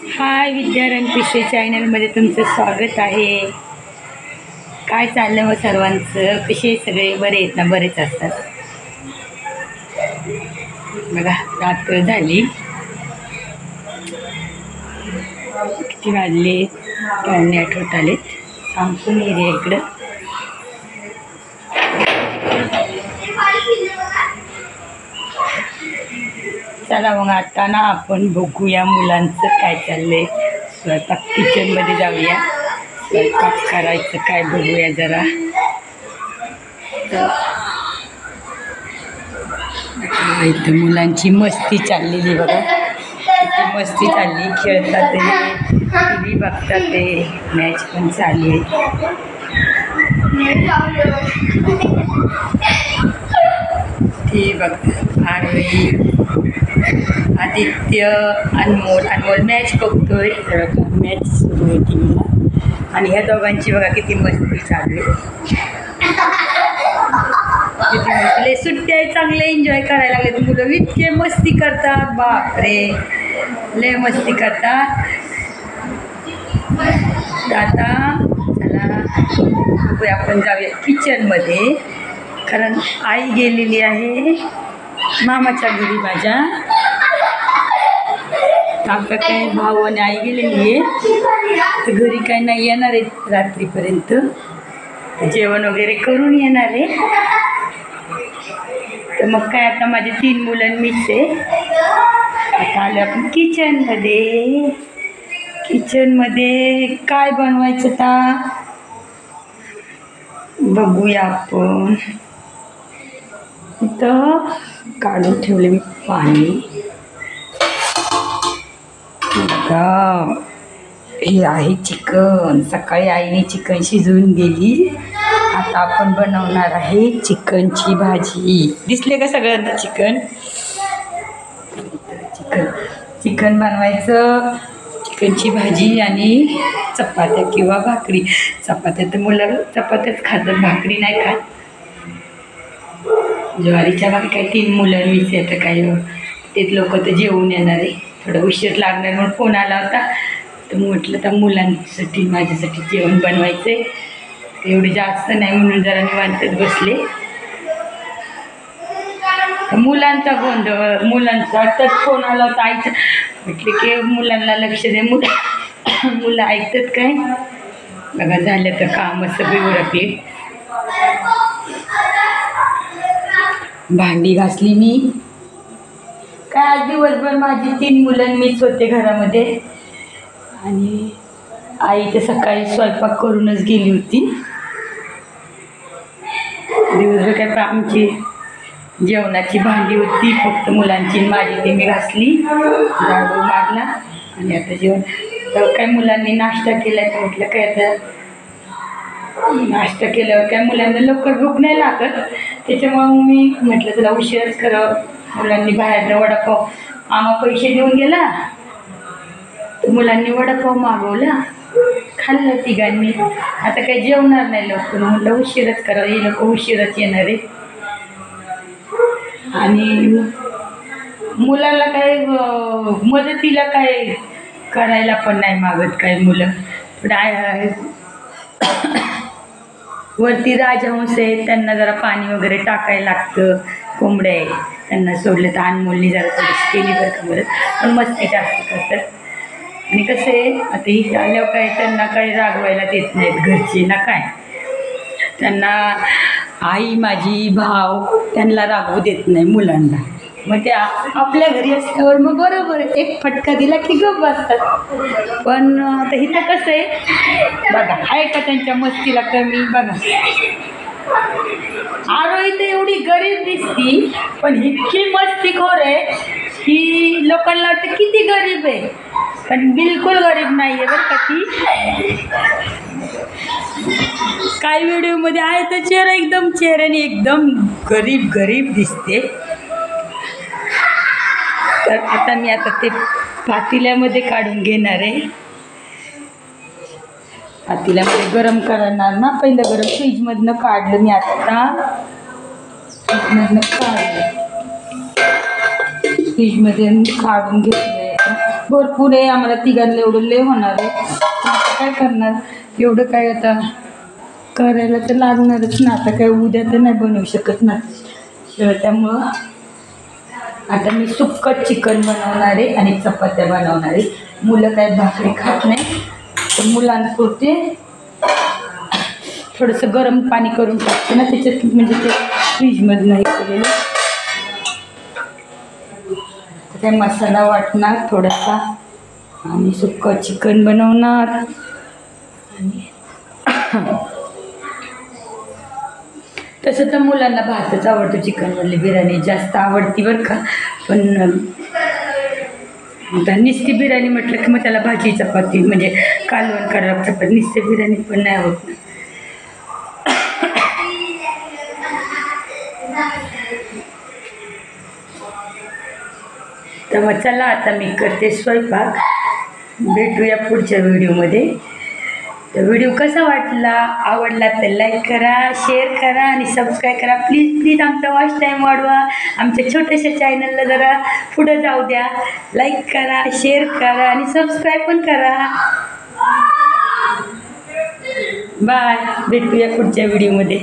हाय विद्यारंग पिशे चॅनलमध्ये तुमचं स्वागत आहे. काय चाललं मग सर्वांचं? कसे सगळे बरे आहेत ना? बरेच असतात बघा. रात्र झाली, किती वाजले? 8:30 होत आलेत. सामसून एरिया इकडं. चला मग आता ना आपण बघूया मुलांचं काय चाललंय. स्वयंपाक किचनमध्ये जाऊया, स्वयंपाक करायचं काय बघूया जरा. इथं मुलांची मस्ती चाललेली बघा, किती मस्ती चालली. खेळतात ते, टी व्ही बघतात ते, मॅच पण चालली आहे. ती बघतात आणि आदित्य अनमोल मॅच बघतोय. मॅच सुरू होती मला आणि ह्या दोघांची बघा किती मस्ती चालली. किती मस्ती, सुट्टी आहे, चांगले एन्जॉय करायला लागले मुलं. इतके मस्ती करतात, बापरे लय मस्ती करतात. आता चला आपण जाऊया किचनमध्ये, कारण आई गेलेली आहे मामाच्या घरी माझ्या. काका काय भाऊ आणि आई गेलेली आहे तर घरी काय नाही येणार आहे रात्रीपर्यंत. जेवण वगैरे करून येणार आहे. तर मग काय आता माझे 3 मुलं मीच आहे. आता आलो आपण किचनमध्ये. किचनमध्ये काय बनवायचं आता बघूया आपण. इथं काढून ठेवले मी पाणी. बघा हे आहे चिकन. सकाळी आईने चिकन शिजवून गेली. आता आपण बनवणार आहे चिकनची भाजी. दिसले का सगळ्यांना चिकन? चिकन बनवायचं, चिकनची भाजी आणि चपात्या किंवा भाकरी. चपात्या तर मुलं चपात्याच खातात, भाकरी नाही खात. ज्वारीच्या भाकरी काही 3 मुलं मीच येतं काही ते लोक तर जेवून येणार आहे. थोडं उशीर लागणार म्हणून फोन आला होता. तर म्हटलं तर मुलांसाठी माझ्यासाठी जेवण बनवायचं आहे. एवढे जास्त नाही म्हणून जरा निवांतच बसले. मुलांचा गोंधळ, मुलांचा आताच फोन आला होता आईचं. म्हटले की मुलांना लक्ष दे. मुलं ऐकतात काय? बघा झालं तर काम सगळी उरकली. भांडी घासली मी. काय आज दिवसभर माझी 3 मुलं मीच होते घरामध्ये आणि आई तर सकाळी स्वयंपाक करूनच गेली होती. दिवसभर काय आमची जेवणाची भांडी होती फक्त मुलांची, माझी ती मी घासली, झाडू मारला आणि आता जेवण. तर काय मुलांनी नाश्ता केला तर म्हटलं काय आता नाश्ता केल्यावर काय मुलांना लवकर भूक नाही लागत. त्याच्यामुळं मी म्हटलं चला उशीरच करावं. मुलांनी बाहेरनं वडापाव, मामा पैसे देऊन गेला तर मुलांनी वडापाव मागवला, खाल्लं तिघांनी. आता काही जेवणार नाही लवकर, म्हटलं उशीरच करावं. हे लोक उशीरच येणार आहे. आणि मुलाला काय मदतीला काय करायला पण नाही मागत काय मुलं. वरती राजहंस आहे, त्यांना जरा पाणी वगैरे टाकायला लागतं. कोंबड्या आहे, त्यांना सोडलं तर अनमोलनी जरा थोडीशी केली बरं का बरं, पण मस्ती जास्त करतात. आणि कसं आहे आता इथं आल्यावर काय त्यांना काही रागवायला देत नाहीत घरचे ना काय. त्यांना आई माझी भाव त्यांना रागवू देत नाही मुलांना. मग त्या आपल्या घरी असल्यावर मग बरोबर एक फटका दिला की गप बसतात. पण आता इथं कसं आहे बघा, आहे का त्यांच्या मस्तीला कमी? बघा आरोही तर एवढी गरीब दिसती पण इतकी मस्तीखोर आहे की लोकांना वाटतं किती गरीब आहे, पण बिलकुल गरीब नाही आहे बरं का ती. काही व्हिडिओमध्ये आहे तर चेहरा एकदम चेहऱ्याने एकदम गरीब गरीब दिसते. तर आता मी ते पातेल्यामध्ये काढून घेणार आहे. पातेल्यामध्ये गरम करणार ना, पहिलं गरम फ्रीजमधनं काढलं मी. आता फ्रीजमधनं काढलं, फ्रीजमध्ये काढून घेतलं. भरपूर आहे आम्हाला तिघांना, एवढं लय होणार आहे. आता काय करणार, एवढं काय आता करायला तर लागणारच ना. आता काय उद्या तर नाही बनवू शकत ना. त्यामुळं आता मी सुक्कं चिकन बनवणार आहे आणि चपात्या बनवणार आहे. मुलं काय भाकरी खात नाही, तर मुलांपुरते थोडंसं गरम पाणी करून टाकते ना त्याच्यात, म्हणजे ते फ्रीजमध्ये नाही केलेलं. तर काय मसाला वाटणार थोडासा आणि सुक्कं चिकन बनवणार. आणि तसं तर मुलांना भातच आवडतो, चिकनमधली बिर्याणी जास्त आवडती बरं का. पण आता नुसती बिर्याणी म्हटलं की मग त्याला भाजी चपाती म्हणजे कालवण करावं चपाती, नुसती बिर्याणी पण नाही होत ना. तर मग चला आता मी करते स्वयंपाक. भेटूया पुढच्या व्हिडिओमध्ये. तर व्हिडिओ कसा वाटला, आवडला तर लाईक करा, शेअर करा आणि सबस्क्राईब करा. प्लीज प्लीज आमचा वॉच टाईम वाढवा, आमच्या छोट्याशा चॅनलला जरा पुढं जाऊ द्या. लाईक करा, शेअर करा आणि सबस्क्राईब पण करा. बाय, भेटूया पुढच्या व्हिडिओमध्ये.